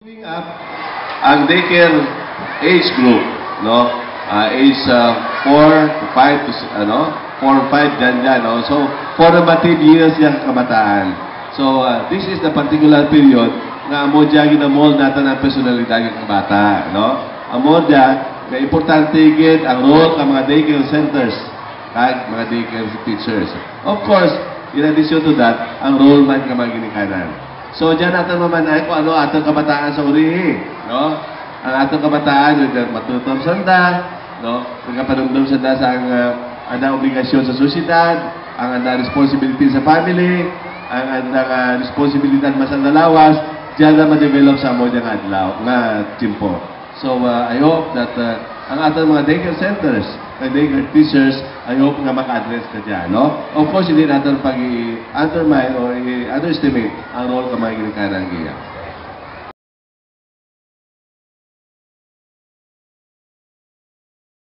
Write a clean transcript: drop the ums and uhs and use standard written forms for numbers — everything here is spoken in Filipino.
Moving up, ang daycare age group, no? Age 4 to 5 to 4 or 5 dyan, no? So, formative years yung kabataan. So, this is the particular period na amo dyan ginamol natin ang personalidad ng bata, no? Amo dyan, na importante gid ang role ng mga daycare centers, kag mga daycare teachers. Of course, in addition to that, ang role man ka mga ginikanan. So, dyan natin mamanay kung ano atong kabataan sa urihi, no? Ang atong kabataan, matutom sanda, no? Nagkapanumdum sanda sa ang obligasyon sa sosyedad, ang responsibility sa family, ang responsibilidad masandalawas, dyan na ma-develop sa mo dyan adlaw, nga timpo. So, I hope that ang atong mga daycare centers, ang daycare teachers, I hope nga maka-address ka dyan, no? Of course, hindi natin pag-i-undermine or i-underestimate ang role ka mga ginikanan giya.